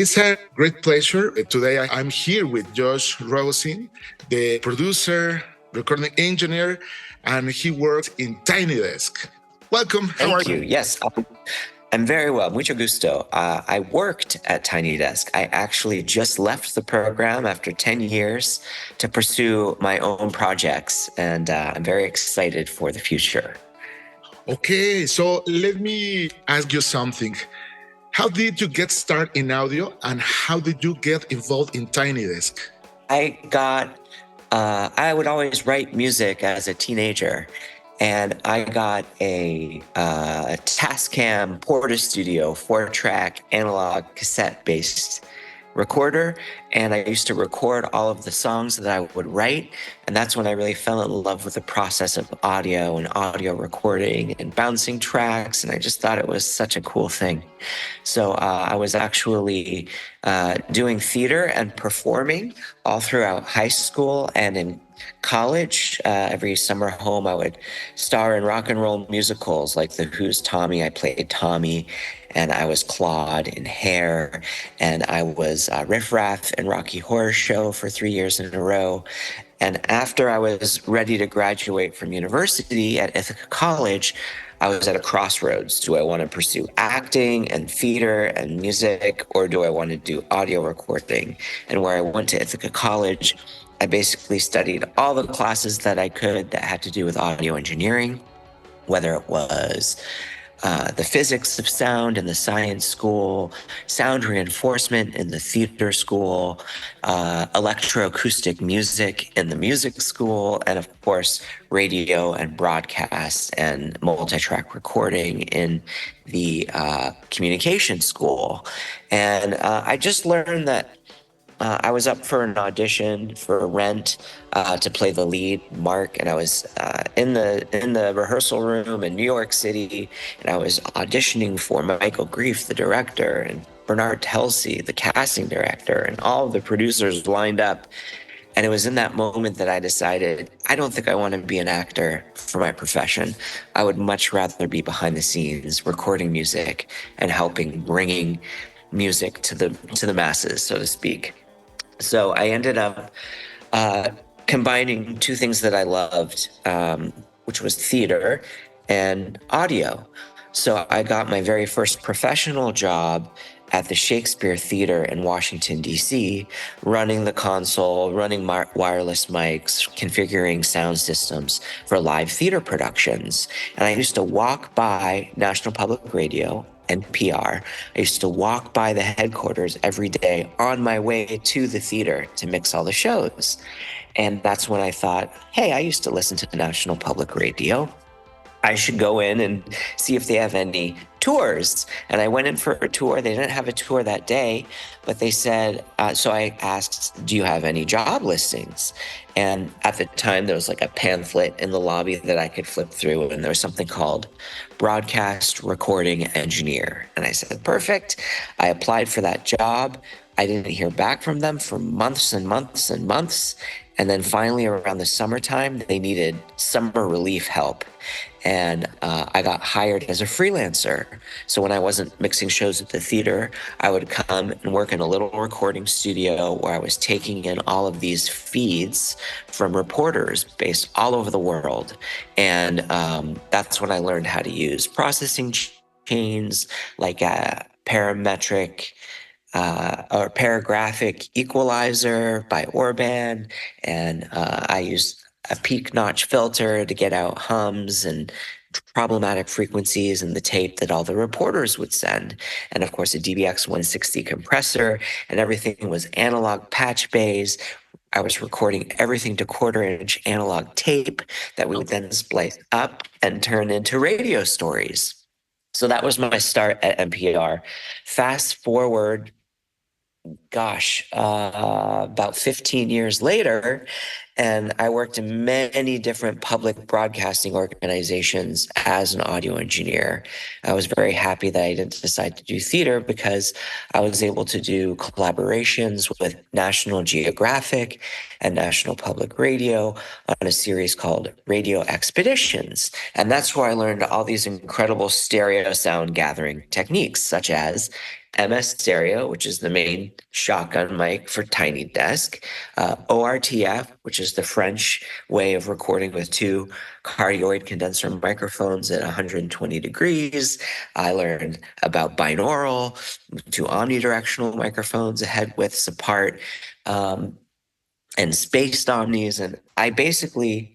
It's a great pleasure. Today I'm here with Josh Rogosin, the producer, recording engineer, and he works in Tiny Desk. Welcome. How are you? Yes, I'm very well. Mucho gusto. I worked at Tiny Desk. I actually just left the program after 10 years to pursue my own projects, and I'm very excited for the future. Okay, so let me ask you something. How did you get started in audio, and how did you get involved in Tiny Desk? I would always write music as a teenager, and I got a Tascam Porta-Studio 4-track analog cassette-based recorder, and I used to record all of the songs that I would write, and that's when I really fell in love with the process of audio and audio recording and bouncing tracks, and I just thought it was such a cool thing. So I was actually doing theater and performing all throughout high school and in college. Every summer home, I would star in rock and roll musicals like The Who's Tommy. I played Tommy, and I was Claude in Hair, and I was Riff Raff in Rocky Horror Show for 3 years in a row. And after I was ready to graduate from university at Ithaca College, I was at a crossroads. Do I want to pursue acting and theater and music, or do I want to do audio recording? And where I went to Ithaca College, I basically studied all the classes that I could that had to do with audio engineering, whether it was the physics of sound in the science school, sound reinforcement in the theater school, electroacoustic music in the music school, and of course, radio and broadcast and multi-track recording in the communication school. And I just learned that I was up for an audition for Rent to play the lead, Mark, and I was in the rehearsal room in New York City, and I was auditioning for Michael Grief, the director, and Bernard Telsey, the casting director, and all of the producers lined up. And it was in that moment that I decided, I don't think I want to be an actor for my profession. I would much rather be behind the scenes, recording music and bringing music to the masses, so to speak. So I ended up combining two things that I loved, which was theater and audio. So I got my very first professional job at the Shakespeare Theater in Washington, D.C., running the console, running wireless mics, configuring sound systems for live theater productions. And I used to walk by National Public Radio, NPR. I used to walk by the headquarters every day on my way to the theater to mix all the shows. And that's when I thought, hey, I used to listen to National Public Radio. I should go in and see if they have any tours. And I went in for a tour. They didn't have a tour that day, but they said, so I asked, do you have any job listings? And at the time, there was like a pamphlet in the lobby that I could flip through, and there was something called Broadcast Recording Engineer. And I said, perfect. I applied for that job. I didn't hear back from them for months and months and months. And then finally, around the summertime, they needed summer relief help. And I got hired as a freelancer. So when I wasn't mixing shows at the theater, I would come and work in a little recording studio where I was taking in all of these feeds from reporters based all over the world. And that's when I learned how to use processing chains like a parametric or paragraphic equalizer by Orban, and I used a peak notch filter to get out hums and problematic frequencies in the tape that all the reporters would send. And of course, a DBX 160 compressor, and everything was analog patch bays. I was recording everything to 1/4-inch analog tape that we would then splice up and turn into radio stories. So that was my start at NPR. Fast forward, about 15 years later, and I worked in many different public broadcasting organizations as an audio engineer. I was very happy that I didn't decide to do theater because I was able to do collaborations with National Geographic and National Public Radio on a series called Radio Expeditions. And that's where I learned all these incredible stereo sound gathering techniques, such as MS stereo, which is the main shotgun mic for tiny desk, ORTF, which is the French way of recording with two cardioid condenser microphones at 120 degrees. I learned about binaural, two omnidirectional microphones, head widths apart, and spaced omnis. And I basically,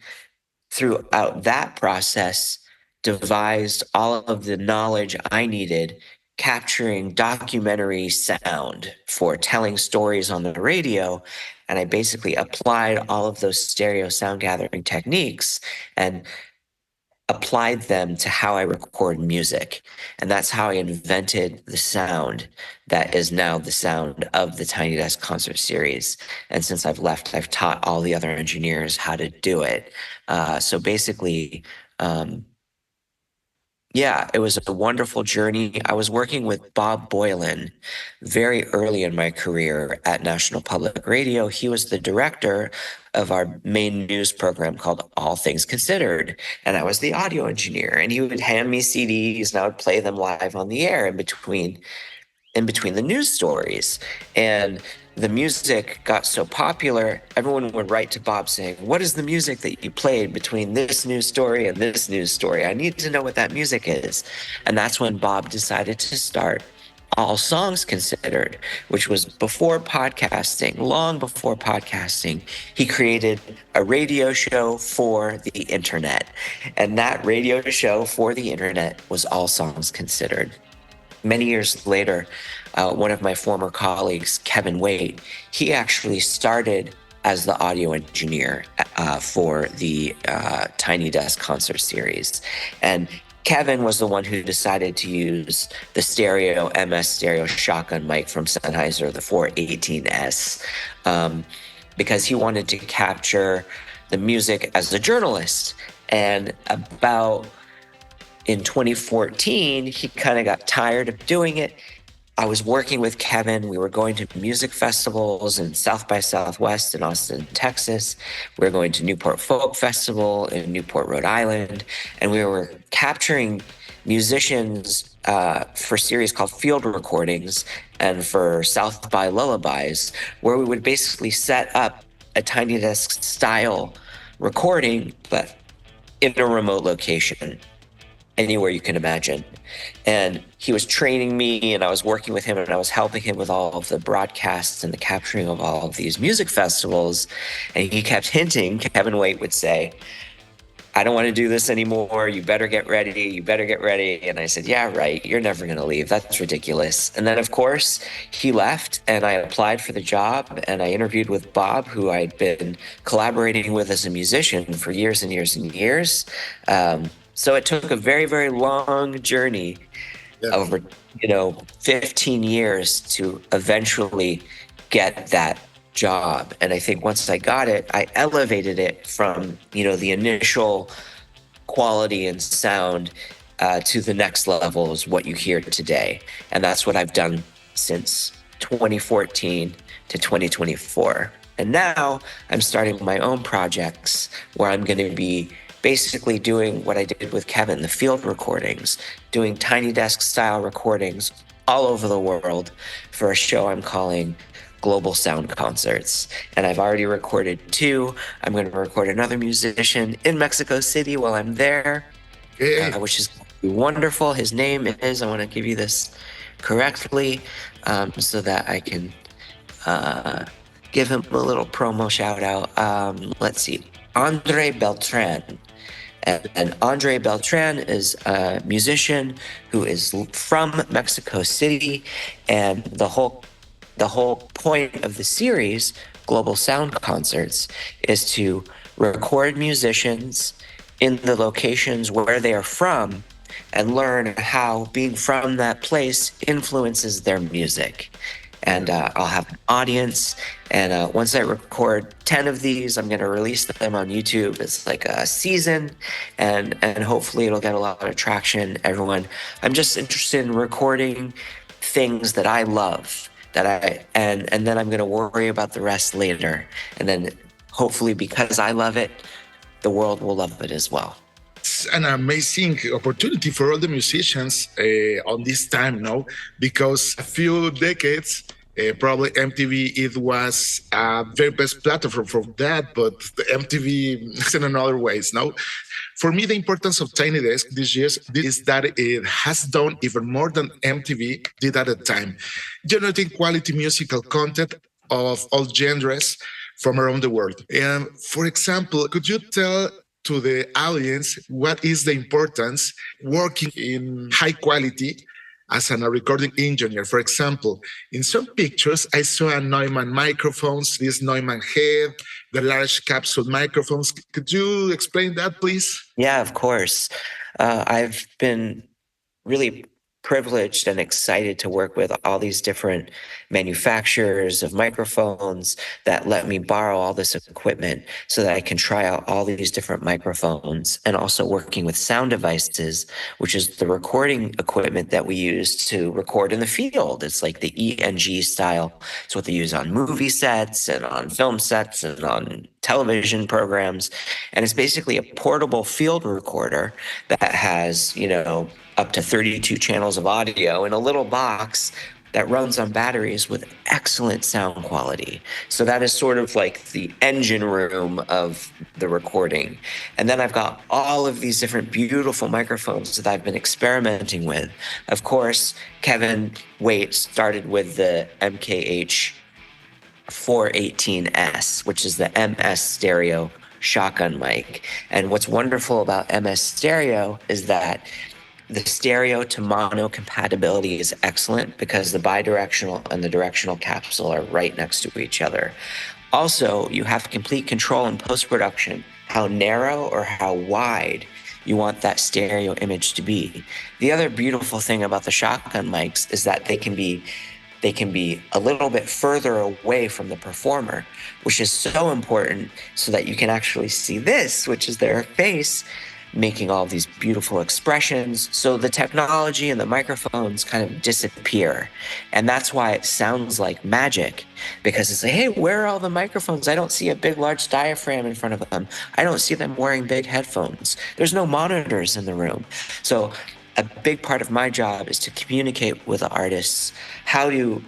throughout that process, devised all of the knowledge I needed capturing documentary sound for telling stories on the radio. And I basically applied all of those stereo sound gathering techniques and applied them to how I record music. And that's how I invented the sound that is now the sound of the Tiny Desk concert series. And since I've left, I've taught all the other engineers how to do it. So basically, yeah, it was a wonderful journey. I was working with Bob Boylan very early in my career at National Public Radio. He was the director of our main news program called All Things Considered, and I was the audio engineer. And he would hand me CDs, and I would play them live on the air in between the news stories. And the music got so popular, everyone would write to Bob saying, "What is the music that you played between this news story and this news story? I need to know what that music is." And that's when Bob decided to start All Songs Considered, which was before podcasting, long before podcasting. He created a radio show for the internet. And that radio show for the internet was All Songs Considered. Many years later, one of my former colleagues, Kevin Waite, he actually started as the audio engineer for the Tiny Desk concert series. And Kevin was the one who decided to use the stereo MS stereo shotgun mic from Sennheiser, the 418S, because he wanted to capture the music as a journalist. And about in 2014, he kind of got tired of doing it. I was working with Kevin. We were going to music festivals in South by Southwest in Austin, Texas. We were going to Newport Folk Festival in Newport, Rhode Island. And we were capturing musicians for a series called Field Recordings and for South by Lullabies, where we would basically set up a Tiny Desk style recording, but in a remote location, anywhere you can imagine. And he was training me, and I was working with him, and I was helping him with all of the broadcasts and the capturing of all of these music festivals. And he kept hinting, Kevin Waite would say, "I don't want to do this anymore. You better get ready. You better get ready." And I said, "Yeah, right. You're never going to leave. That's ridiculous." And then, of course, he left, and I applied for the job, and I interviewed with Bob, who I'd been collaborating with as a musician for years and years and years. So it took a very, very long journey over, 15 years to eventually get that job. And I think once I got it, I elevated it from, the initial quality and sound to the next level is what you hear today. And that's what I've done since 2014 to 2024. And now I'm starting my own projects where I'm going to be basically doing what I did with Kevin, the field recordings, doing Tiny Desk style recordings all over the world for a show I'm calling Global Sound Concerts. And I've already recorded 2. I'm going to record another musician in Mexico City while I'm there, which is wonderful. His name is, I want to give you this correctly so that I can give him a little promo shout out. Let's see, Andre Beltran. And Andre Beltran is a musician who is from Mexico City, and the whole point of the series, Global Sound Concerts, is to record musicians in the locations where they are from and learn how being from that place influences their music. And I'll have an audience. And once I record 10 of these, I'm going to release them on YouTube. It's like a season, and hopefully it'll get a lot of traction. I'm just interested in recording things that I love, and then I'm going to worry about the rest later. And then hopefully, because I love it, the world will love it as well. it's an amazing opportunity for all the musicians on this time, no? Because a few decades, probably MTV, it was a very best platform for that, but the MTV is in another ways, no? For me, the importance of Tiny Desk these years is that it has done even more than MTV did at the time, generating quality musical content of all genres from around the world. And for example, could you tell to the audience what is the importance working in high quality as a recording engineer? For example, in some pictures, I saw a Neumann microphones, this Neumann head, the large capsule microphones. Could you explain that, please? Yeah, of course. I've been really privileged and excited to work with all these different manufacturers of microphones that let me borrow all this equipment so that I can try out all these different microphones, and also working with sound devices, which is the recording equipment that we use to record in the field. It's like the ENG style. It's what they use on movie sets and on film sets and on television programs. And it's basically a portable field recorder that has, up to 32 channels of audio in a little box that runs on batteries with excellent sound quality. So that is sort of like the engine room of the recording. And then I've got all of these different beautiful microphones that I've been experimenting with. Of course, Kevin Waite started with the MKH 418S, which is the MS stereo shotgun mic. And what's wonderful about MS stereo is that the stereo to mono compatibility is excellent because the bidirectional and the directional capsule are right next to each other. Also, you have complete control in post-production how narrow or how wide you want that stereo image to be. The other beautiful thing about the shotgun mics is that they can be a little bit further away from the performer, which is so important so that you can actually see this, which is their face, making all these beautiful expressions. So the technology and the microphones kind of disappear. And that's why it sounds like magic, because it's like, hey, where are all the microphones? I don't see a big, large diaphragm in front of them. I don't see them wearing big headphones. There's no monitors in the room. So a big part of my job is to communicate with the artists how to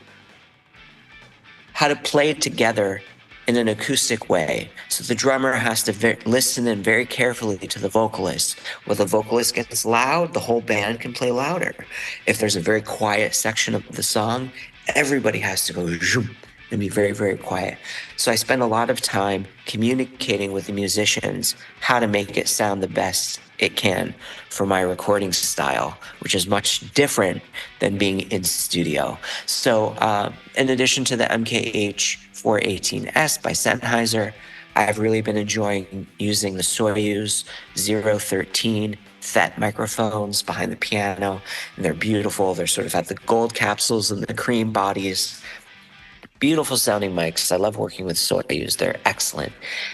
play together in an acoustic way. So the drummer has to listen in very carefully to the vocalist. When the vocalist gets loud, the whole band can play louder. If there's a very quiet section of the song, everybody has to go zoom and be very, very quiet. So I spend a lot of time communicating with the musicians how to make it sound the best it can for my recording style, which is much different than being in studio. So in addition to the MKH 418S by Sennheiser, I've really been enjoying using the Soyuz 013 FET microphones behind the piano, and they're beautiful. They're sort of at the gold capsules and the cream bodies. Beautiful sounding mics. I love working with Soyuz. They're excellent.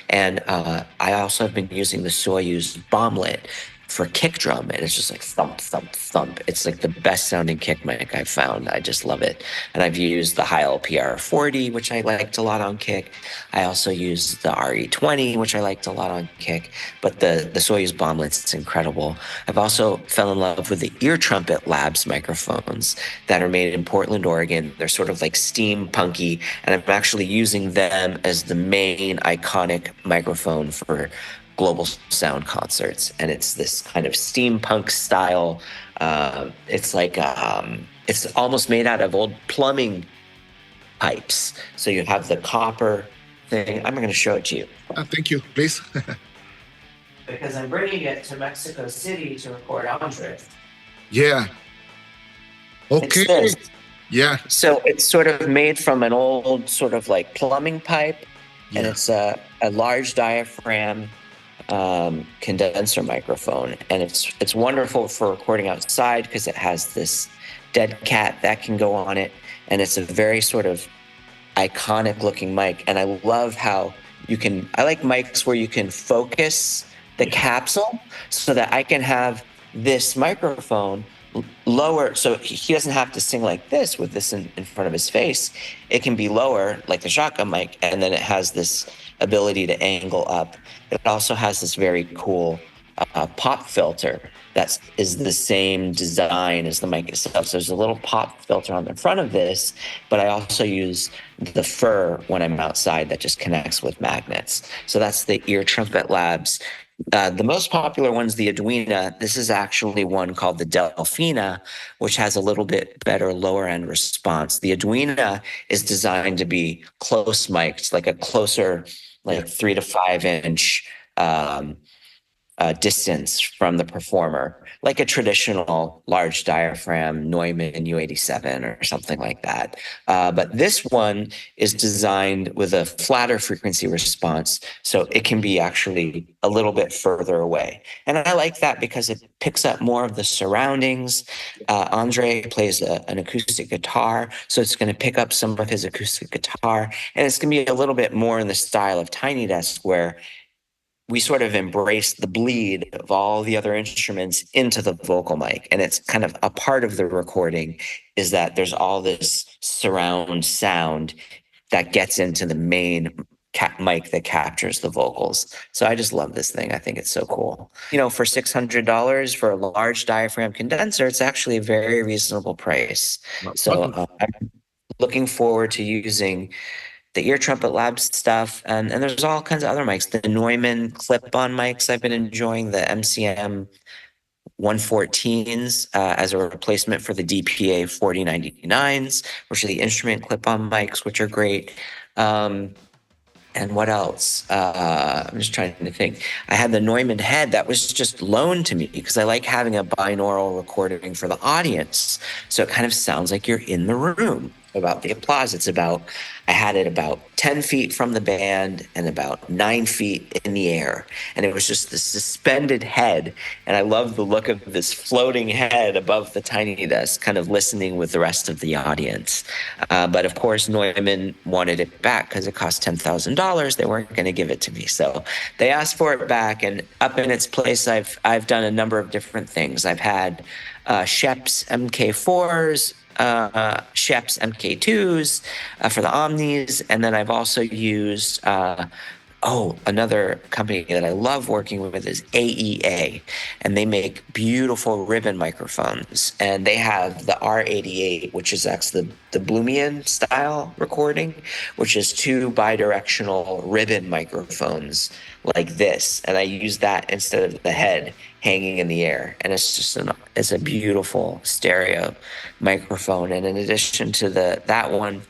And I also have been using the Soyuz bomblet for kick drum, and it's just like thump, thump, thump. It's like the best sounding kick mic I've found. I just love it. And I've used the Heil PR40, which I liked a lot on kick. I also used the RE20, which I liked a lot on kick. But the Soyuz bomblet's, it's incredible. I've also fell in love with the Ear Trumpet Labs microphones that are made in Portland, Oregon. They're sort of like steampunky, and I'm actually using them as the main iconic microphone for global sound concerts. And it's this kind of steampunk style. It's like it's almost made out of old plumbing pipes. So you have the copper thing. I'm going to show it to you. Thank you, please. Because I'm bringing it to Mexico City to record Entrevista. Yeah. Okay. Yeah. So it's sort of made from an old sort of like plumbing pipe, and it's a large diaphragm condenser microphone, and it's wonderful for recording outside because it has this dead cat that can go on it, and it's a very sort of iconic looking mic. And I love how I like mics where you can focus the capsule so that I can have this microphone lower, so he doesn't have to sing like this with this in front of his face. It can be lower like the shotgun mic, and then it has this ability to angle up. It also has this very cool pop filter that is the same design as the mic itself. So there's a little pop filter on the front of this, but I also use the fur when I'm outside that just connects with magnets. So that's the Ear Trumpet Labs. The most popular one's the Edwina. This is actually one called the Delphina, which has a little bit better lower end response. The Edwina is designed to be close mic'd, like a closer, like 3 to 5 inch distance from the performer, like a traditional large diaphragm Neumann U87 or something like that. But this one is designed with a flatter frequency response, so it can be actually a little bit further away. And I like that because it picks up more of the surroundings. Andre plays an acoustic guitar, so it's going to pick up some of his acoustic guitar, and it's going to be a little bit more in the style of Tiny Desk, where we sort of embrace the bleed of all the other instruments into the vocal mic. And it's kind of a part of the recording is that there's all this surround sound that gets into the main mic that captures the vocals. So I just love this thing. I think it's so cool. You know, for $600 for a large diaphragm condenser, it's actually a very reasonable price. So I'm looking forward to using the Ear Trumpet Labs stuff, and there's all kinds of other mics. The Neumann clip-on mics I've been enjoying, the MCM 114s as a replacement for the DPA 4099s, which are the instrument clip-on mics, which are great. And what else? I'm just trying to think. I had the Neumann head that was just loaned to me because I like having a binaural recording for the audience. So it kind of sounds like you're in the room. About the applause, I had it about 10 feet from the band and about 9 feet in the air. And it was just the suspended head. And I love the look of this floating head above the Tiny Desk, kind of listening with the rest of the audience. But of course, Neumann wanted it back because it cost $10,000. They weren't going to give it to me. So they asked for it back. And up in its place, I've done a number of different things. I've had Schoeps MK4s, Schoeps MK2s for the Omnis, and then I've also used another company that I love working with is AEA, and they make beautiful ribbon microphones, and they have the R88, which is actually the Bloomian style recording, which is 2 bidirectional ribbon microphones like this, and I use that instead of the head hanging in the air, and it's just it's a beautiful stereo microphone. And in addition to that one,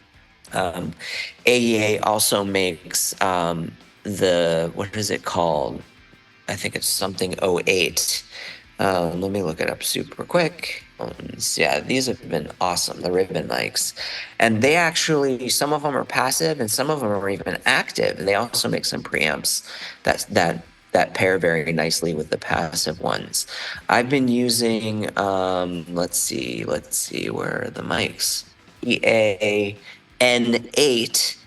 AEA also makes what is it called? I think it's something 08. Let me look it up super quick. Yeah, these have been awesome, the ribbon mics. And they actually, some of them are passive and some of them are even active. And they also make some preamps that pair very nicely with the passive ones. I've been using, let's see, where are the mics? EA N8.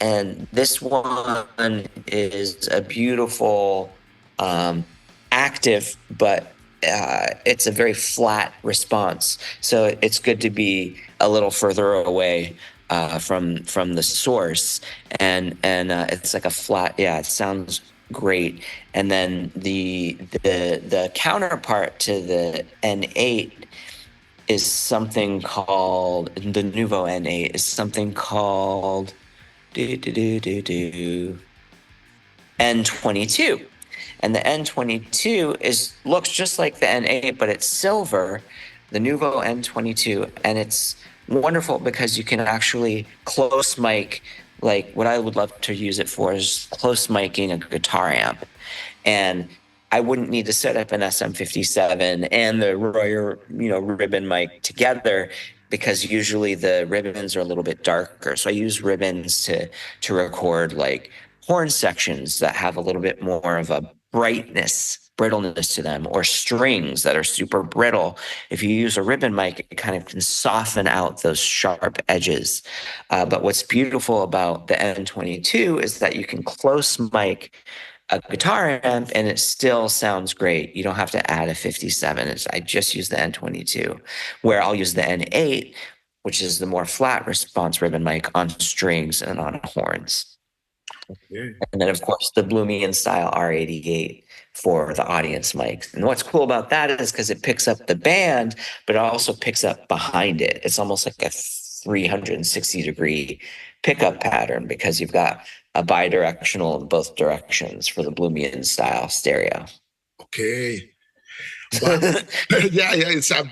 And this one is a beautiful, active, but it's a very flat response. So it's good to be a little further away from the source. And it's like a flat, it sounds great. And then the counterpart to the N8 is something called, the Nuvo N8 is something called N22. And the N22 looks just like the N8, but it's silver, the Nuvo N22. And it's wonderful because you can actually close mic, like what I would love to use it for is close micing a guitar amp. And I wouldn't need to set up an SM57 and the Royer, ribbon mic together, because usually the ribbons are a little bit darker. So I use ribbons to record like horn sections that have a little bit more of a brittleness to them, or strings that are super brittle. If you use a ribbon mic, it kind of can soften out those sharp edges. But what's beautiful about the N22 is that you can close mic a guitar amp and it still sounds great. You don't have to add a 57. I just use the N22, where I'll use the N8, which is the more flat response ribbon mic, on strings and on horns. Okay. And then, of course, the Bloomian style R88 for the audience mics. And what's cool about that is because it picks up the band, but it also picks up behind it. It's almost like a 360-degree pickup pattern because you've got a bidirectional in both directions for the Bloomian style stereo. Okay. Wow. Yeah, it's a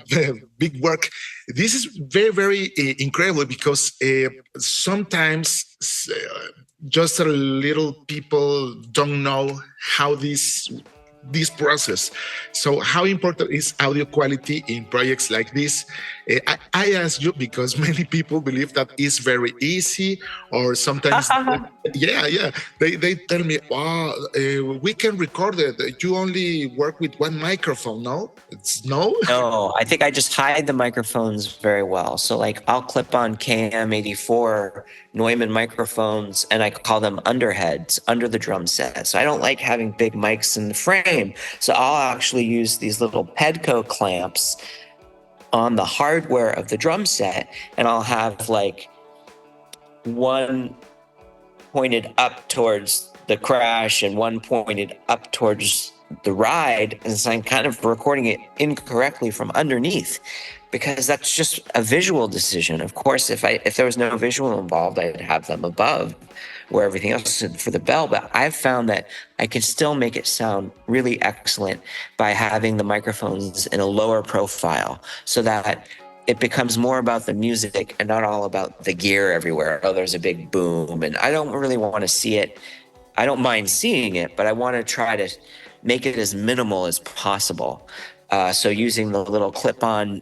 big work. This is very, very incredible because sometimes just a little people don't know how this process. So how important is audio quality in projects like this? I ask you because many people believe that it's very easy, or sometimes, yeah, they tell me, wow, we can record it. You only work with one microphone, no? It's no? No, I think I just hide the microphones very well. So like I'll clip on KM84 Neumann microphones and I call them underheads under the drum set. So I don't like having big mics in the frame. So I'll actually use these little Pedco clamps on the hardware of the drum set, and I'll have like one pointed up towards the crash and one pointed up towards the ride, and so I'm kind of recording it incorrectly from underneath because that's just a visual decision. Of course, if there was no visual involved, I'd have them above where everything else is for the bell. But I've found that I can still make it sound really excellent by having the microphones in a lower profile so that it becomes more about the music and not all about the gear everywhere. Oh, there's a big boom. And I don't really want to see it. I don't mind seeing it, but I want to try to make it as minimal as possible. So using the little clip-on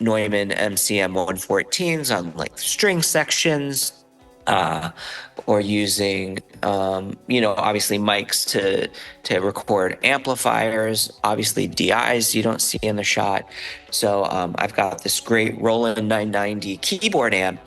Neumann MCM 114s on like string sections, or using, obviously mics to record amplifiers, obviously DIs you don't see in the shot. So I've got this great Roland 990 keyboard amp,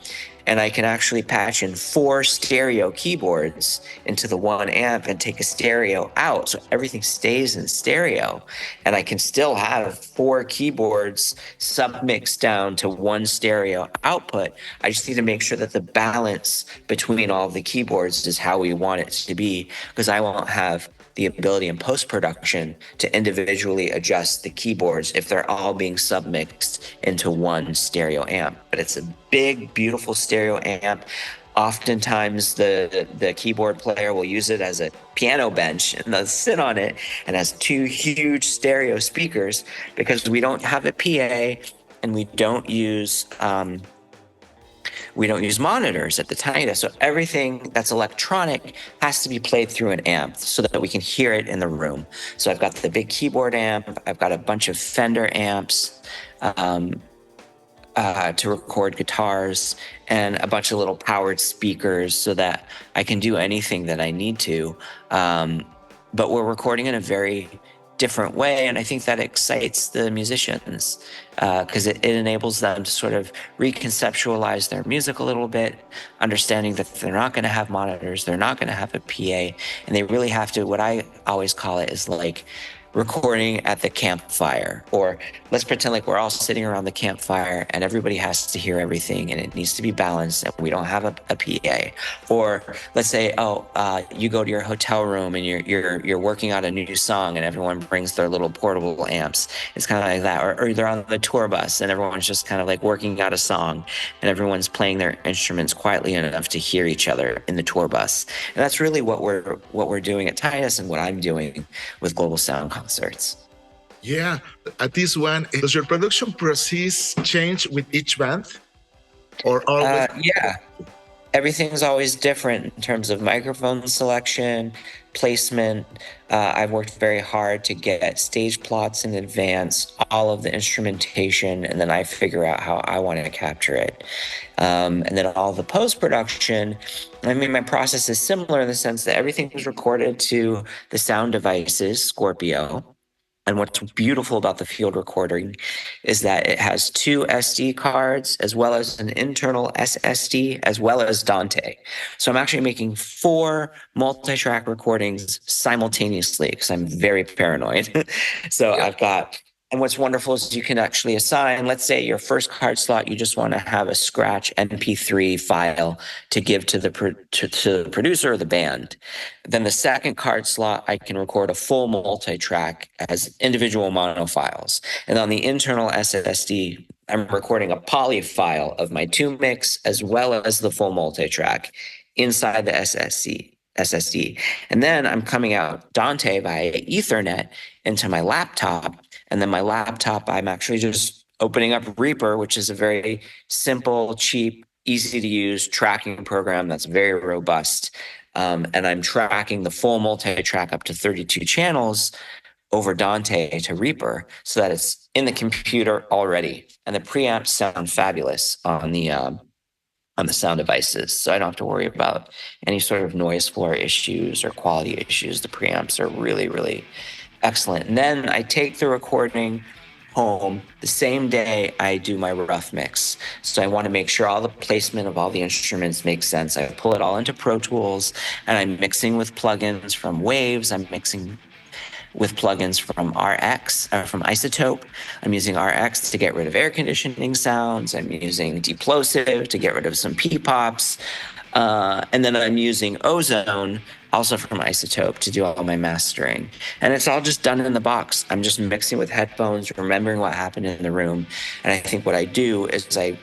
and I can actually patch in 4 stereo keyboards into the one amp and take a stereo out. So everything stays in stereo. And I can still have 4 keyboards submixed down to one stereo output. I just need to make sure that the balance between all of the keyboards is how we want it to be, because I won't have the ability in post-production to individually adjust the keyboards if they're all being submixed into one stereo amp. But it's a big, beautiful stereo amp. Oftentimes the keyboard player will use it as a piano bench and they'll sit on it, and has 2 huge stereo speakers because we don't have a PA and we don't use monitors at the time. So everything that's electronic has to be played through an amp so that we can hear it in the room. So I've got the big keyboard amp. I've got a bunch of Fender amps to record guitars, and a bunch of little powered speakers so that I can do anything that I need to. But we're recording in a very different way, and I think that excites the musicians because it enables them to sort of reconceptualize their music a little bit, understanding that they're not going to have monitors, they're not going to have a PA, and they really have to, what I always call it is like recording at the campfire. Or let's pretend like we're all sitting around the campfire and everybody has to hear everything and it needs to be balanced and we don't have a PA. Or let's say, you go to your hotel room and you're working out a new song and everyone brings their little portable amps. It's kind of like that. Or they're on the tour bus and everyone's just kind of like working out a song and everyone's playing their instruments quietly enough to hear each other in the tour bus. And that's really what we're doing at Titus and what I'm doing with Global Sound Concerts. Yeah, at this one, does your production process change with each band? Or always? Yeah, everything's always different in terms of microphone selection, placement. I've worked very hard to get stage plots in advance, all of the instrumentation, and then I figure out how I want to capture it. And then all the post-production, I mean, my process is similar in the sense that everything was recorded to the sound devices, Scorpio. And what's beautiful about the field recording is that it has 2 SD cards as well as an internal SSD as well as Dante. So I'm actually making 4 multi-track recordings simultaneously because I'm very paranoid. So Yeah. I've got And what's wonderful is you can actually assign, let's say your first card slot, you just want to have a scratch MP3 file to give to the producer or the band. Then the second card slot, I can record a full multi-track as individual mono files. And on the internal SSD, I'm recording a poly file of my two mix as well as the full multi-track inside the SSD. And then I'm coming out Dante via Ethernet into my laptop. And then my laptop, I'm actually just opening up Reaper, which is a very simple, cheap, easy to use tracking program that's very robust. And I'm tracking the full multi-track up to 32 channels over Dante to Reaper so that it's in the computer already. And the preamps sound fabulous on the sound devices. So I don't have to worry about any sort of noise floor issues or quality issues. The preamps are really, really excellent. And then I take the recording home the same day I do my rough mix. So I want to make sure all the placement of all the instruments makes sense. I pull it all into Pro Tools and I'm mixing with plugins from Waves. I'm mixing with plugins from from Isotope. I'm using RX to get rid of air conditioning sounds. I'm using Deplosive to get rid of some P-pops. And then I'm using Ozone, also from Isotope, to do all my mastering. And it's all just done in the box. I'm just mixing with headphones, remembering what happened in the room. And I think what I do is I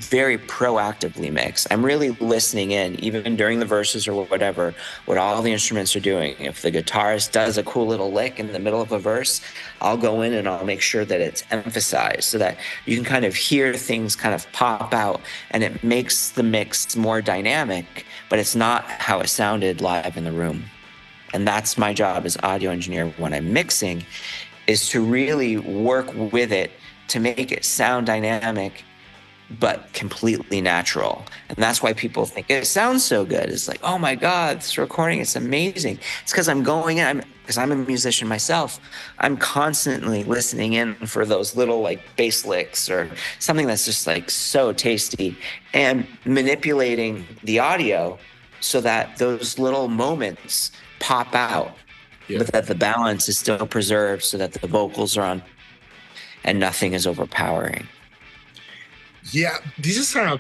very proactively mix. I'm really listening in, even during the verses or whatever, what all the instruments are doing. If the guitarist does a cool little lick in the middle of a verse, I'll go in and I'll make sure that it's emphasized so that you can kind of hear things kind of pop out and it makes the mix more dynamic, but it's not how it sounded live in the room. And that's my job as audio engineer when I'm mixing, is to really work with it to make it sound dynamic but completely natural. And that's why people think it sounds so good. It's like, oh my God, this recording is amazing. It's because I'm going in, because I'm a musician myself, I'm constantly listening in for those little like bass licks or something that's just like so tasty and manipulating the audio so that those little moments pop out, but that the balance is still preserved so that the vocals are on and nothing is overpowering. Yeah, this is a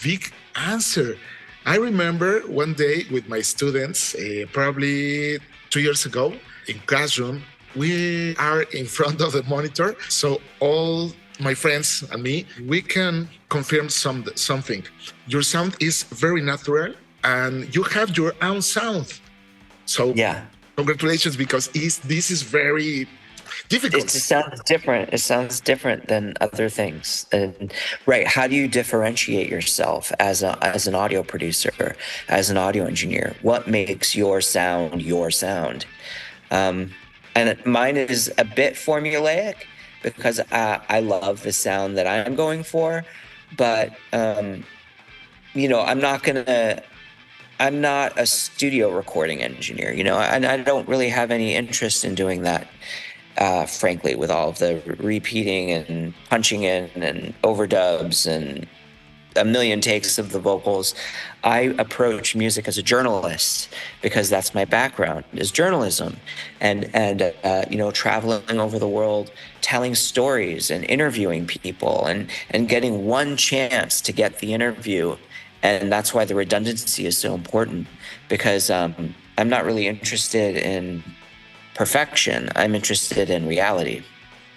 big answer. I remember one day with my students, probably 2 years ago, in classroom, we are in front of the monitor. So all my friends and me, we can confirm something. Your sound is very natural and you have your own sound. So congratulations, because this is very difficult. It sounds different. It sounds different than other things. And right, how do you differentiate yourself as an audio producer, as an audio engineer? What makes your sound your sound? And mine is a bit formulaic because I love the sound that I'm going for, but I'm not a studio recording engineer, and I don't really have any interest in doing that. Frankly, with all of the repeating and punching in and overdubs and a million takes of the vocals, I approach music as a journalist because that's my background, is journalism, and traveling over the world, telling stories and interviewing people and getting one chance to get the interview. And that's why the redundancy is so important, because I'm not really interested in perfection. I'm interested in reality.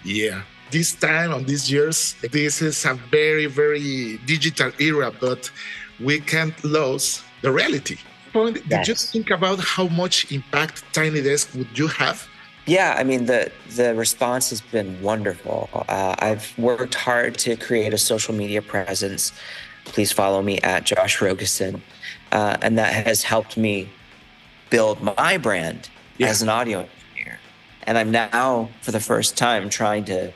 Yeah. This time, on these years, this is a very, very digital era, but we can't lose the reality. Did you think about how much impact Tiny Desk would you have? Yeah, I mean, the response has been wonderful. I've worked hard to create a social media presence. Please follow me at Josh Rogosin. And that has helped me build my brand as an audio engineer. And I'm now, for the first time, trying to,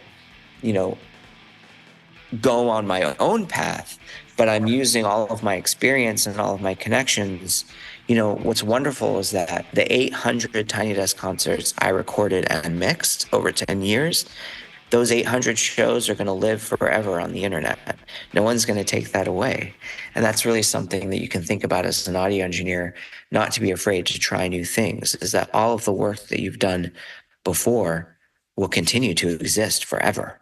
go on my own path, but I'm using all of my experience and all of my connections. What's wonderful is that the 800 Tiny Desk concerts I recorded and mixed over 10 years, those 800 shows are going to live forever on the internet. No one's going to take that away. And that's really something that you can think about as an audio engineer, not to be afraid to try new things, is that all of the work that you've done before will continue to exist forever.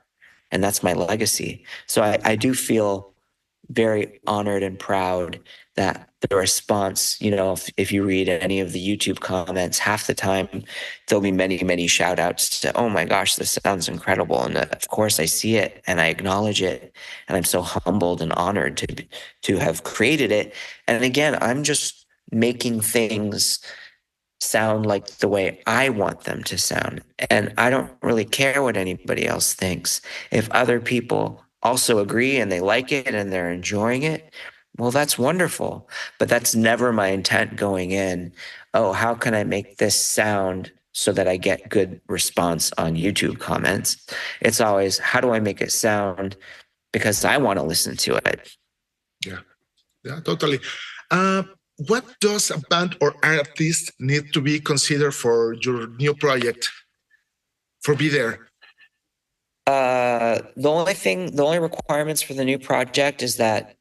And that's my legacy. So I do feel very honored and proud that the response, if you read any of the YouTube comments, half the time there'll be many, many shout outs to, oh my gosh, this sounds incredible. And of course I see it and I acknowledge it. And I'm so humbled and honored to have created it. And again, I'm just making things sound like the way I want them to sound. And I don't really care what anybody else thinks. If other people also agree and they like it and they're enjoying it, well, that's wonderful. But that's never my intent going in. Oh, how can I make this sound so that I get good response on YouTube comments? It's always, how do I make it sound because I want to listen to it? Yeah, totally. What does a band or artist need to be considered for your new project? For be there? The only requirements for the new project is that,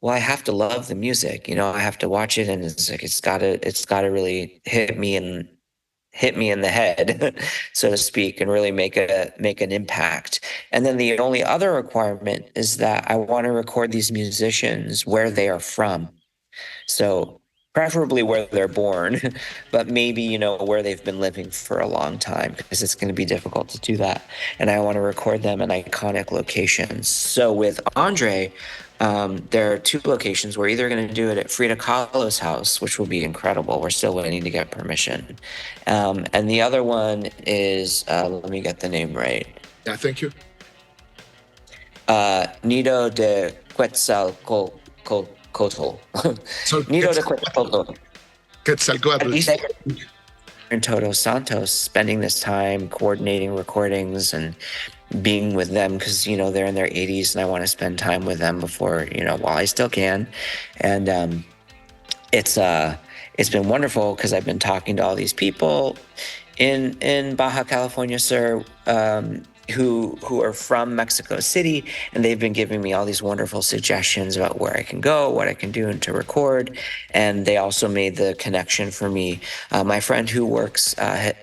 well, I have to love the music. I have to watch it, and it's like it's gotta really hit me in the head, so to speak, and really make an impact. And then the only other requirement is that I want to record these musicians where they are from. So preferably where they're born, but maybe, where they've been living for a long time, because it's going to be difficult to do that. And I want to record them in iconic locations. So with Andre, there are two locations. We're either going to do it at Frida Kahlo's house, which will be incredible. We're still waiting to get permission. And the other one is, let me get the name right. Yeah, thank you. Nido de Quetzalcoatl. Nido de Quetzalcoatl. In Todos Santos, spending this time coordinating recordings and being with them because, they're in their 80s and I want to spend time with them before, while I still can. And it's been wonderful because I've been talking to all these people in Baja California Sur, who are from Mexico City, and they've been giving me all these wonderful suggestions about where I can go, what I can do to record. And they also made the connection for me. My friend who works,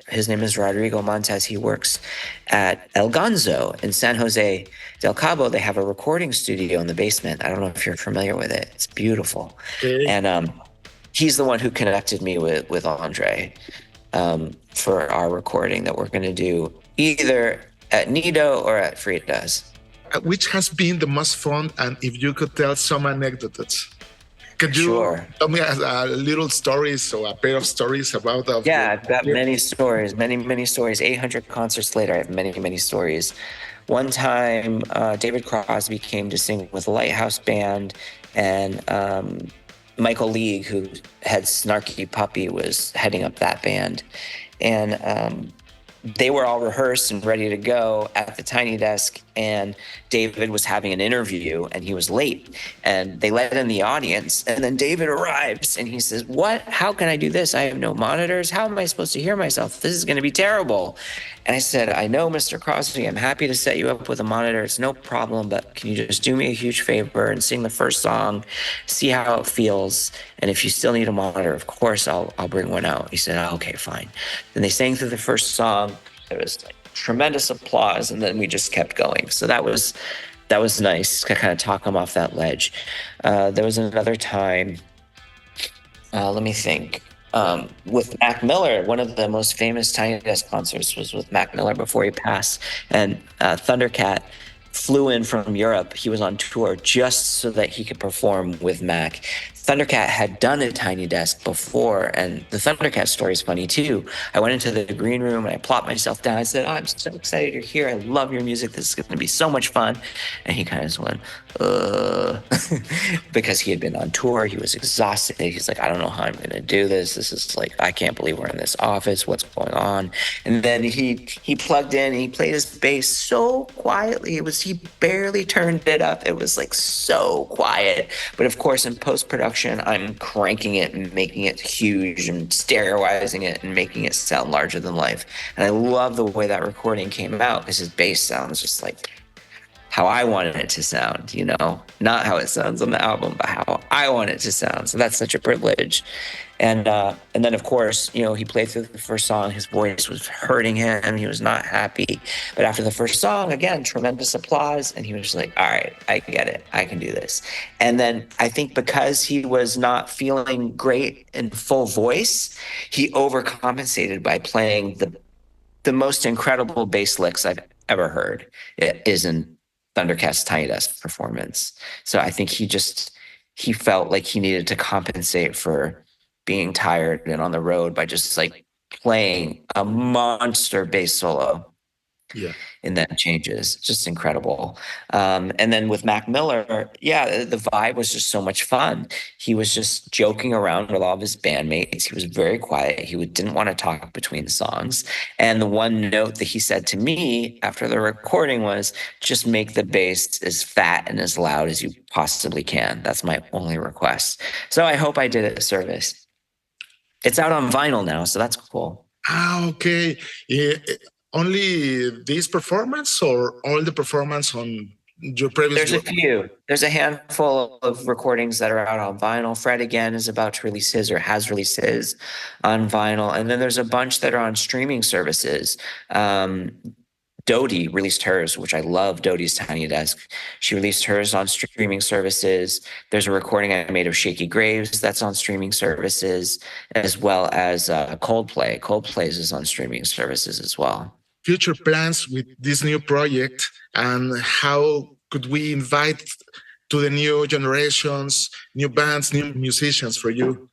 his name is Rodrigo Montes. He works at El Gonzo in San Jose del Cabo. They have a recording studio in the basement. I don't know if you're familiar with it. It's beautiful. Okay. And he's the one who connected me with Andre for our recording that we're going to do either at Nido or at Frida's. Which has been the most fun, and if you could tell some anecdotes? Could you tell me a little stories or a pair of stories about that? Yeah, I've got many stories, many stories. 800 concerts later, I have many stories. One time, David Crosby came to sing with the Lighthouse Band, and Michael League, who had Snarky Puppy, was heading up that band. And they were all rehearsed and ready to go at the Tiny Desk, and David was having an interview and he was late, and they let in the audience, and then David arrives and he says, "What? How can I do this? I have no monitors. How am I supposed to hear myself? This is going to be terrible." And I said, "I know, Mr. Crosby, I'm happy to set you up with a monitor. It's no problem, but can you just do me a huge favor and sing the first song, see how it feels? And if you still need a monitor, of course, I'll bring one out." He said, "Oh, okay, fine." Then they sang through the first song. It was like tremendous applause, and then we just kept going. So that was nice to kind of talk him off that ledge. There was another time, let me think, with Mac Miller. One of the most famous Tiny Desk concerts was with Mac Miller before he passed, and Thundercat flew in from Europe. He was on tour just so that he could perform with Mac. Thundercat had done a Tiny Desk before, and the Thundercat story is funny too. I went into the green room and I plopped myself down. I said, "Oh, I'm so excited you're here. I love your music. This is going to be so much fun." And he kind of just went, because he had been on tour. He was exhausted. He's like, "I don't know how I'm going to do this. This is like, I can't believe we're in this office. What's going on?" And then he plugged in and he played his bass so quietly. He barely turned it up. It was like so quiet. But of course, in post-production, I'm cranking it and making it huge and stereoizing it and making it sound larger than life. And I love the way that recording came out because his bass sounds just like how I wanted it to sound, not how it sounds on the album, but how I want it to sound. So that's such a privilege. And then, of course, he played through the first song. His voice was hurting him. He was not happy. But after the first song, again, tremendous applause. And he was like, all right, I get it. I can do this. And then I think because he was not feeling great in full voice, he overcompensated by playing the most incredible bass licks I've ever heard. It is in Thundercat's Tiny Desk performance. So I think he felt like he needed to compensate for being tired and on the road by just like playing a monster bass solo. Yeah. In that changes, just incredible. And then with Mac Miller, the vibe was just so much fun. He was just joking around with all of his bandmates. He was very quiet. He didn't want to talk between the songs. And the one note that he said to me after the recording was, just make the bass as fat and as loud as you possibly can. That's my only request. So I hope I did it a service. It's out on vinyl now, so that's cool. Okay. Yeah. Only this performance or all the performance on your previous There's work? A few. There's a handful of recordings that are out on vinyl. Fred, again, is about to release his or has released his on vinyl. And then there's a bunch that are on streaming services. Dodie released hers, which I love, Dodie's Tiny Desk. She released hers on streaming services. There's a recording I made of Shaky Graves that's on streaming services, as well as Coldplay. Coldplay's is on streaming services as well. Future plans with this new project, and how could we invite to the new generations, new bands, new musicians for you?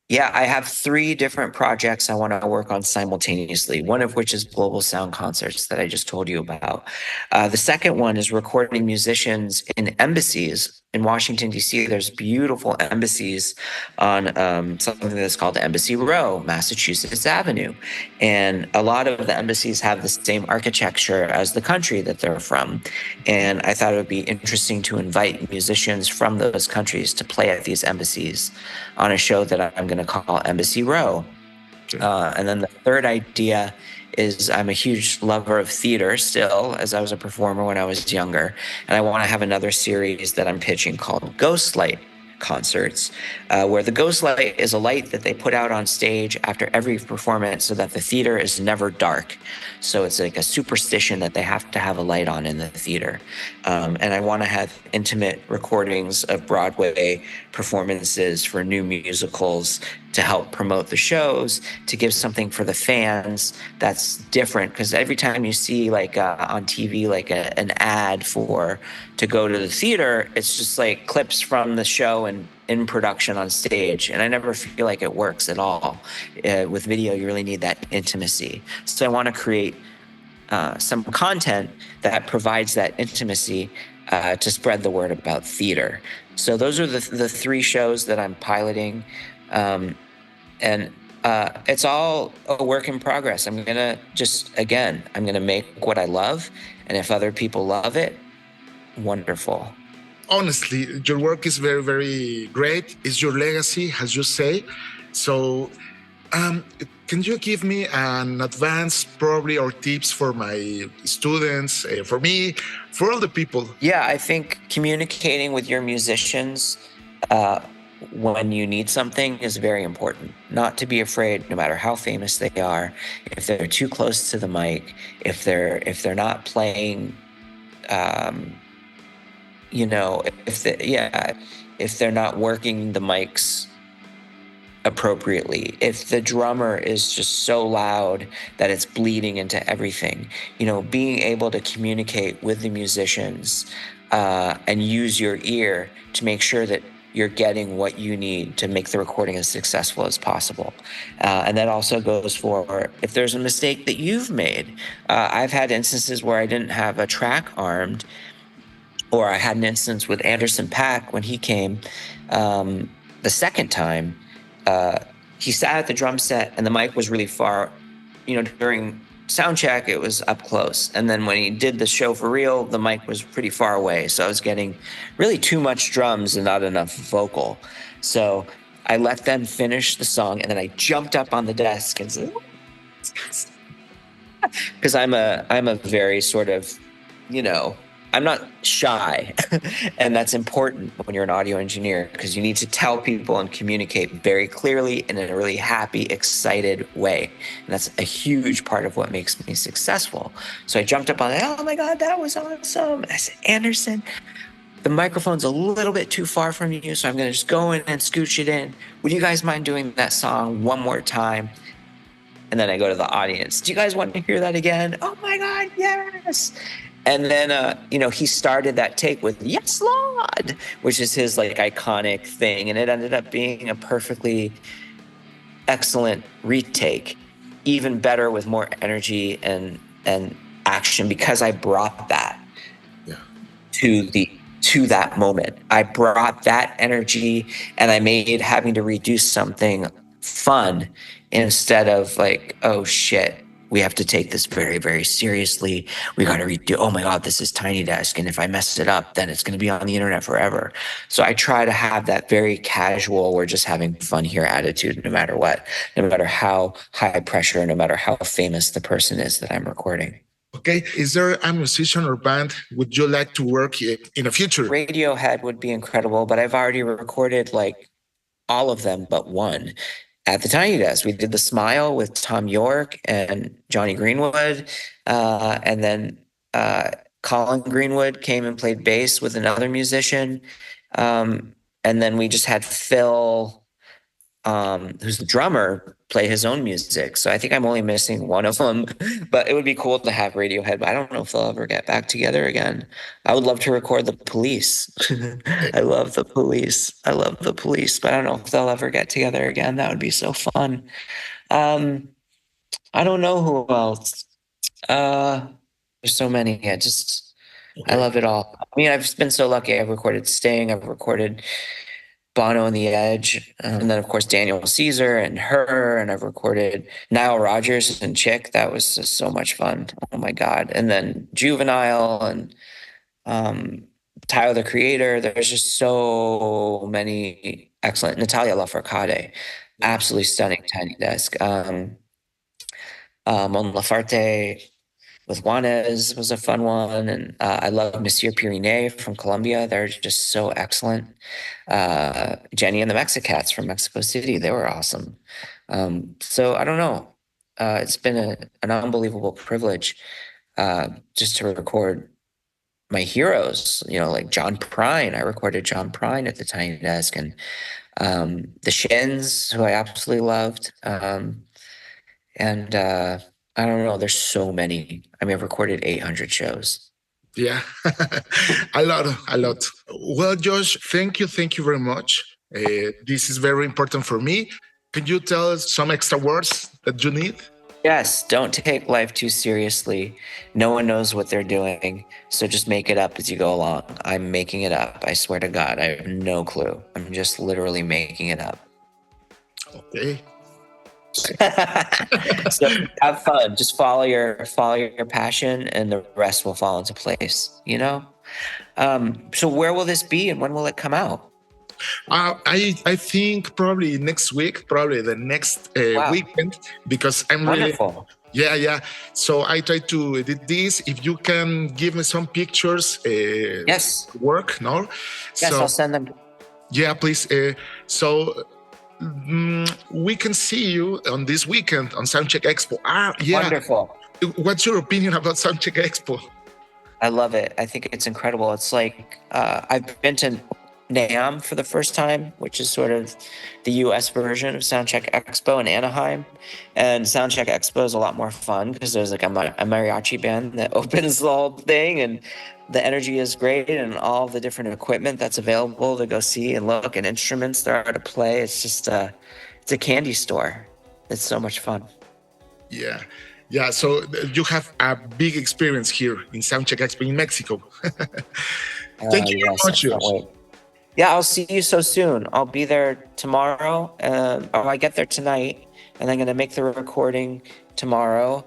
Yeah, I have 3 different projects I want to work on simultaneously, one of which is Global Sound Concerts that I just told you about. The second one is recording musicians in embassies. In Washington, D.C., there's beautiful embassies on something that's called Embassy Row, Massachusetts Avenue. And a lot of the embassies have the same architecture as the country that they're from. And I thought it would be interesting to invite musicians from those countries to play at these embassies on a show that I'm going to call Embassy Row. And then the third idea is I'm a huge lover of theater still, as I was a performer when I was younger. And I want to have another series that I'm pitching called Ghostlight Concerts, where the ghost light is a light that they put out on stage after every performance so that the theater is never dark. So it's like a superstition that they have to have a light on in the theater. And I want to have intimate recordings of Broadway performances for new musicals to help promote the shows, to give something for the fans that's different. Because every time you see like on TV, like an ad to go to the theater, it's just like clips from the show and in production on stage. And I never feel like it works at all. With video, you really need that intimacy. So I want to create some content that provides that intimacy to spread the word about theater. So those are the 3 shows that I'm piloting. And it's all a work in progress. I'm going to make what I love. And if other people love it, wonderful. Honestly, your work is very, very great. It's your legacy, as you say. So can you give me an advance probably or tips for my students, for me, for all the people? Yeah, I think communicating with your musicians when you need something is very important. Not to be afraid, no matter how famous they are, if they're too close to the mic, if they're not playing, if they're not working the mics appropriately, if the drummer is just so loud that it's bleeding into everything, being able to communicate with the musicians and use your ear to make sure that you're getting what you need to make the recording as successful as possible. And that also goes for if there's a mistake that you've made. I've had instances where I didn't have a track armed, or I had an instance with Anderson .Paak when he came the second time. He sat at the drum set and the mic was really far. During sound check, it was up close. And then when he did the show for real, the mic was pretty far away. So I was getting really too much drums and not enough vocal. So I let them finish the song, and then I jumped up on the desk and said, because I'm a very sort of, I'm not shy, and that's important when you're an audio engineer, because you need to tell people and communicate very clearly in a really happy, excited way. And that's a huge part of what makes me successful. So I jumped up on it. Oh my God, that was awesome. I said, Anderson, the microphone's a little bit too far from you, so I'm going to just go in and scooch it in. Would you guys mind doing that song one more time? And then I go to the audience. Do you guys want to hear that again? Oh my God, yes. And then, he started that take with "Yes, Lord," which is his like iconic thing. And it ended up being a perfectly excellent retake, even better with more energy and action, because I brought that to that moment. I brought that energy, and I made having to redo something fun instead of like, oh shit, we have to take this very, very seriously. We got to redo. Oh my God, this is Tiny Desk, and if I mess it up, then it's going to be on the internet forever. So I try to have that very casual, we're just having fun here attitude, no matter what, no matter how high pressure, no matter how famous the person is that I'm recording. Okay, is there a musician or band would you like to work in the future? Radiohead would be incredible, but I've already recorded like all of them but one at the Tiny Desk. We did The Smile with Tom York and Johnny Greenwood, and then Colin Greenwood came and played bass with another musician, and then we just had Phil, who's the drummer, play his own music. So I think I'm only missing one of them, but it would be cool to have Radiohead, but I don't know if they'll ever get back together again. I would love to record the Police. I love the Police, but I don't know if they'll ever get together again. That would be so fun. I don't know who else. There's so many. I love it all. I mean, I've been so lucky. I've recorded Sting, I've recorded Bono and the Edge, and then of course Daniel Caesar and Her, and I've recorded Nile Rodgers and Chick. That was just so much fun. Oh my God. And then Juvenile and Tyler the Creator. There's just so many excellent. Natalia Lafourcade, absolutely stunning Tiny Desk. Mon Laferte with Juanes was a fun one. And I love Monsieur Pyrénées from Colombia. They're just so excellent. Jenny and the Mexicats from Mexico City, they were awesome. So I don't know. It's been an unbelievable privilege just to record my heroes, like John Prine. I recorded John Prine at the Tiny Desk, and the Shins, who I absolutely loved. And I don't know, there's so many. I mean, I've recorded 800 shows. Yeah, a lot. Well, Josh, thank you very much. This is very important for me. Can you tell us some extra words that you need? Yes, don't take life too seriously. No one knows what they're doing, so just make it up as you go along. I'm making it up. I swear to God, I have no clue. I'm just literally making it up. Okay. So have fun. Just follow your passion, and the rest will fall into place. So where will this be, and when will it come out? I think probably next week, probably the next weekend, because I'm wonderful. Really, yeah. So I try to edit this. If you can give me some pictures, yes, work, no? Yes, so, I'll send them. Yeah, please. We can see you on this weekend on soundcheckxpo. Yeah. Wonderful. What's your opinion about soundcheckxpo? I love it. I think it's incredible. It's like I've been to NAMM for the first time, which is sort of the US version of soundcheckxpo in Anaheim. And soundcheckxpo is a lot more fun because there's like a mariachi band that opens the whole thing, and the energy is great, and all the different equipment that's available to go see and look, and instruments there are to play. It's just it's a candy store. It's so much fun. Yeah, so you have a big experience here in soundcheckxpo in Mexico. Thank you very much, Josh. Yeah, I'll see you so soon. I'll be there tomorrow. I get there tonight, and I'm going to make the recording tomorrow.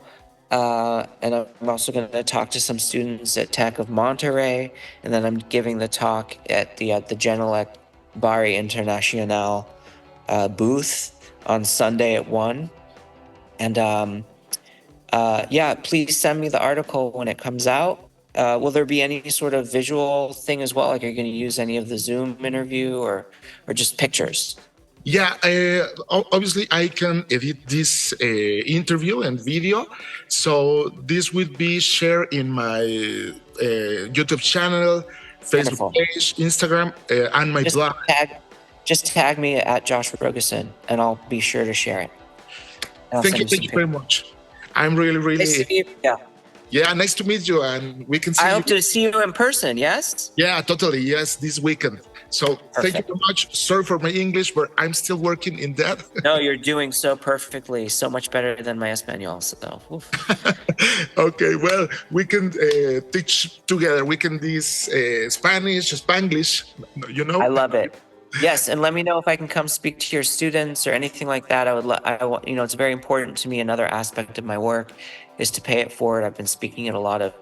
And I'm also going to talk to some students at Tech of Monterrey, and then I'm giving the talk at the Genelec Bari International booth on Sunday at 1. And please send me the article when it comes out. will there be any sort of visual thing as well? Like, are you going to use any of the Zoom interview or just pictures? Yeah, obviously I can edit this interview and video. So this will be shared in my YouTube channel, Facebook Wonderful. page, Instagram, and my blog. Just tag me at Josh Rogosin, and I'll be sure to share it. Thank you very much. I'm really nice to meet you. Yeah, nice to meet you, and we can see. I hope to see you in person. Yes. Yeah, totally. Yes, this weekend. So Thank you so much. Sorry for my English, but I'm still working in that. No, you're doing so perfectly, so much better than my Espanol. So. Okay, well, we can teach together. We can do Spanish, Spanglish. You know. I love it. Yes, and let me know if I can come speak to your students or anything like that. It's very important to me. Another aspect of my work is to pay it forward. I've been speaking at a lot of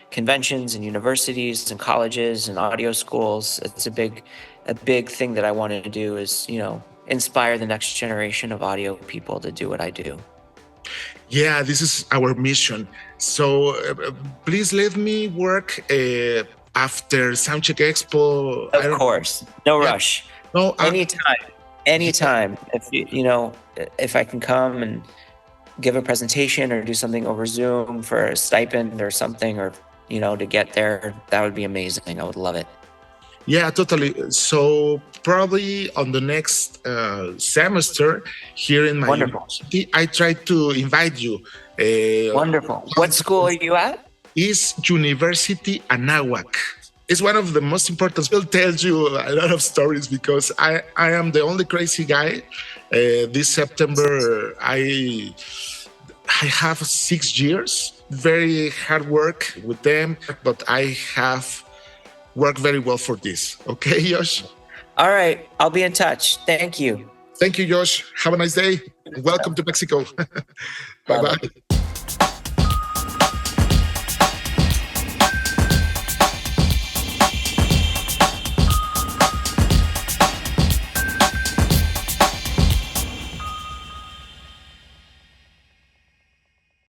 conventions and universities and colleges and audio schools. It's a big thing that I wanted to do is, inspire the next generation of audio people to do what I do. Yeah, this is our mission. So please let me work after soundcheckxpo. Of course, no rush. No, anytime. If I can come and give a presentation or do something over Zoom for a stipend or something, or to get there, that would be amazing. I would love it. Yeah, totally. So probably on the next semester here in my university, I try to invite you. Wonderful. What school are you at? Is University Anáhuac. It's one of the most important. It tells you a lot of stories because I am the only crazy guy. This September, I have 6 years, very hard work with them, but I have worked very well for this. Okay, Josh? All right. I'll be in touch. Thank you. Thank you, Josh. Have a nice day. Welcome to Mexico. Bye-bye.